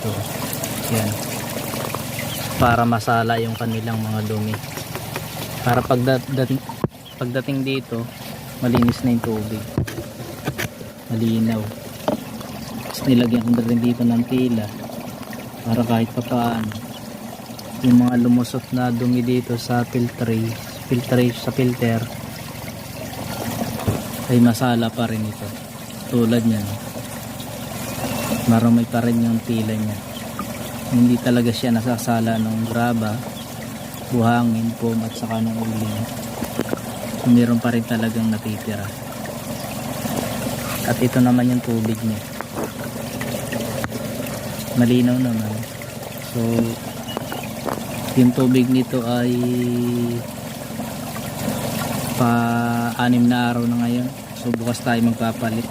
dito. Yan. Para masala yung kanilang mga dumi. Para pagdating dito, malinis na yung tubig. Malinaw. Tapos nilagyan ko na rin dito ng tila para kahit papaano yung mga lumusot na dumi dito sa sa filter ay masala pa rin ito. Tulad niyan, marami pa rin yung tila niya. Hindi talaga siya nasasala ng graba, buhangin, foam at saka ng uling. Meron pa rin talagang natitira. At ito naman yung tubig niya, malinaw naman. So yung tubig nito ay pa 6 na araw na ngayon. So bukas tayo magpapalit.